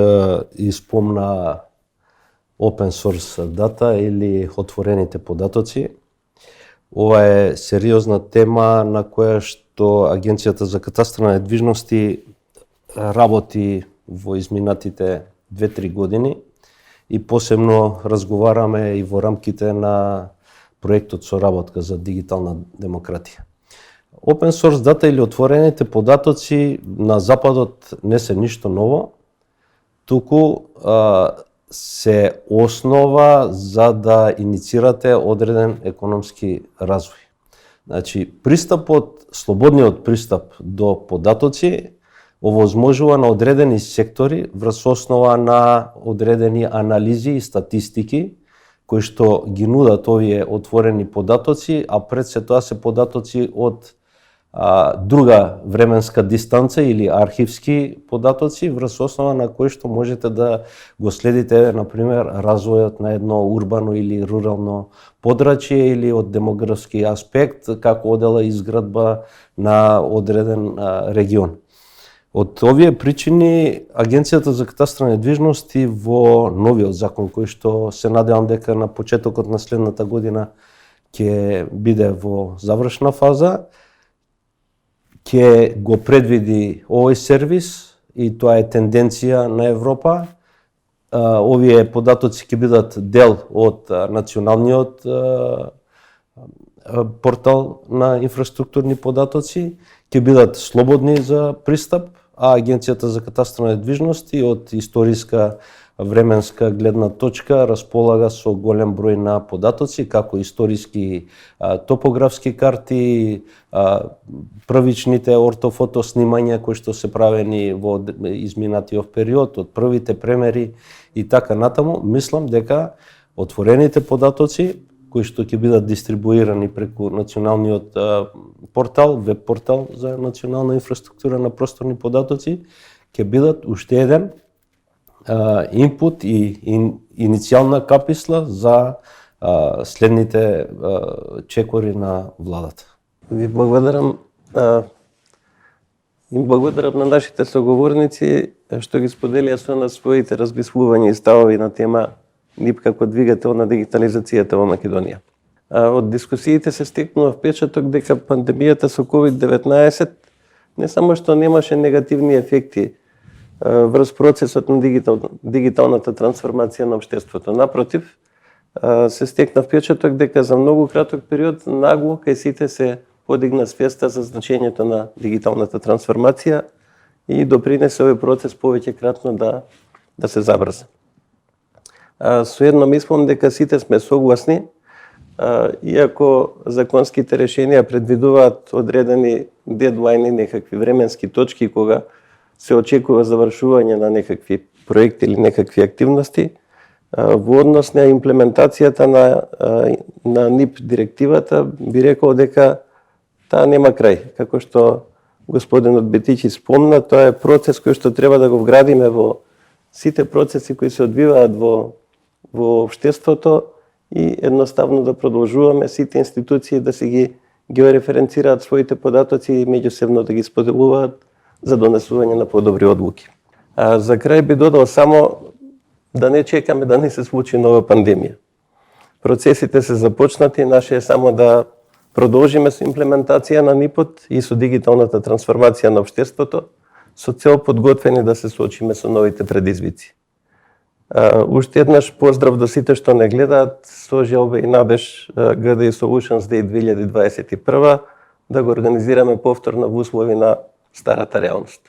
испомна open source data или отворените податоци. Ова е сериозна тема на која што Агенцијата за катастар на недвижности работи во изминатите 2-3 години и посебно разговараме и во рамките на проектот соработка за дигитална демократија. Open source data или отворените податоци на Западот не се ништо ново, туку се основа за да иницирате одреден економски развој. Значи, слободниот пристап до податоци овозможува на одредени сектори врз основа на одредени анализи и статистики кои што ги нудат овие отворени податоци, а пред се тоа се податоци од друга временска дистанца или архивски податоци врз основа на кои што можете да го следите, например, развојот на едно урбано или рурално подрачје или од демографски аспект, како одела изградба на одреден регион. Од овие причини Агенцијата за катастар недвижности во новиот закон кој што се надевам дека на почетокот на следната година ќе биде во завршна фаза, ќе го предвиди овој сервис и тоа е тенденција на Европа. Овие податоци ќе бидат дел од националниот портал на инфраструктурни податоци, ќе бидат слободни за пристап, а Агенцијата за катастар недвижности од историска временска гледна точка располага со голем број на податоци, како историски топографски карти, првичните ортофото снимања кои што се правени во изминатиот период, од првите премери и така натаму. Мислам дека отворените податоци кои што ќе бидат дистрибуирани преку националниот портал, веб портал за национална инфраструктура на просторни податоци, ќе бидат уште еден инпут и иницијална каписла за следните чекори на владата. Ви благодарам. Им благодарам на нашите соговорници што ги споделија со нас своите размислувања и ставови на тема НИП како двигател на дигитализацијата во Македонија. Од дискусиите се стекнува впечаток дека пандемијата со COVID-19 не само што немаше негативни ефекти врз процесот на дигиталната трансформација на општеството. Напротив, се стекна впечаток дека за многу краток период нагло кај сите се подигна свеста за значењето на дигиталната трансформација и допринесе овој процес повеќе кратно да се забрза. Соедно мислам дека сите сме согласни, иако законските решенија предвидуваат одредени дедлайни, некакви временски точки кога се очекува завршување на некакви проекти или некакви активности, во однос на имплементацијата на НИП директивата, би рекол дека таа нема крај. Како што господинот Бетичи спомна, тоа е процес кој што треба да го вградиме во сите процеси кои се одвиваат во општеството и едноставно да продолжуваме сите институции да се ги геореференцираат своите податоци и меѓусебно да ги споделуваат за донесување на подобри одлуки. За крај би додал само да не чекаме да не се случи нова пандемија. Процесите се започнати, наше е само да продолжиме со имплементација на НИП-от и со дигиталната трансформација на општеството, со цел подготвени да се соочиме со новите предизвици. Уште еднаш поздрав до сите што не гледаат, со желба и надеж GDI Solutions Day 2021 да го организираме повторно во услови на старата реалност.